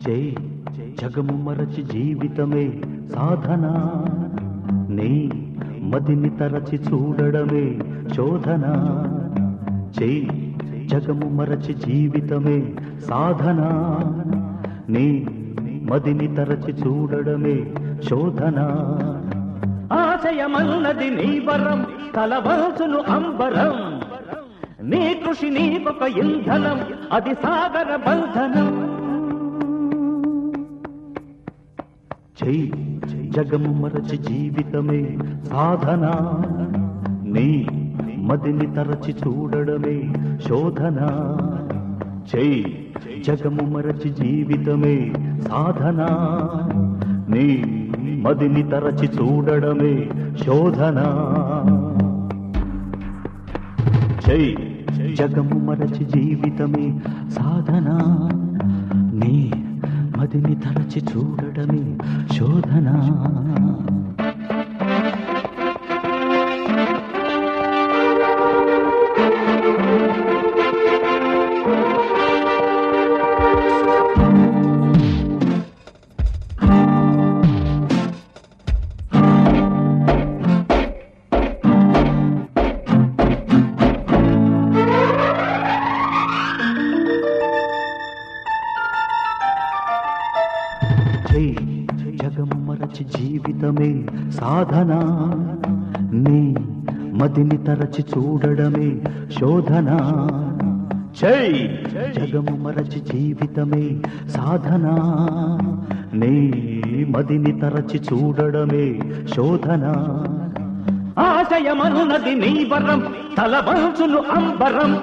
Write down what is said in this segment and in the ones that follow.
జై జగము మరచి జీవితమే సాధన, నీ మదిని తరచి చూడడమే శోధన. జై జగము మరచి జీవితమే సాధన, నీ మదిని తరచి చూడడమే శోధన. ఆశయమన్నది నీ వరం, కలవల్సును అంబరం. నీ కృషి నీకొక ఇంధనం, అది సాగర బంధనం. జై జగము మరచి జీవితమే సాధన, నీ మదిని తరచి చూడడమే శోధన. జై జగము మరచి జీవితమే సాధన, నీ మదిని తరచి చూడడమే శోధన. జై జగము మరచి జీవితమే సాధన, నీ మదిని తరచి చూడడమే శోధన. జై జగము మరచి జీవితమే సాధన, నీ మదిని తరచి చూడడమే శోధన. జై జగము మరచి జీవితమే సాధన, నీ మదిని తరచి చూడడమే శోధన. ఆశయమన్నది నీ వరం, తలవంచును అంబరం.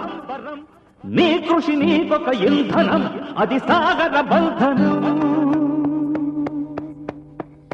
నీ కృషి నీకొక ఇంధనం, అది సాగర బంధనం.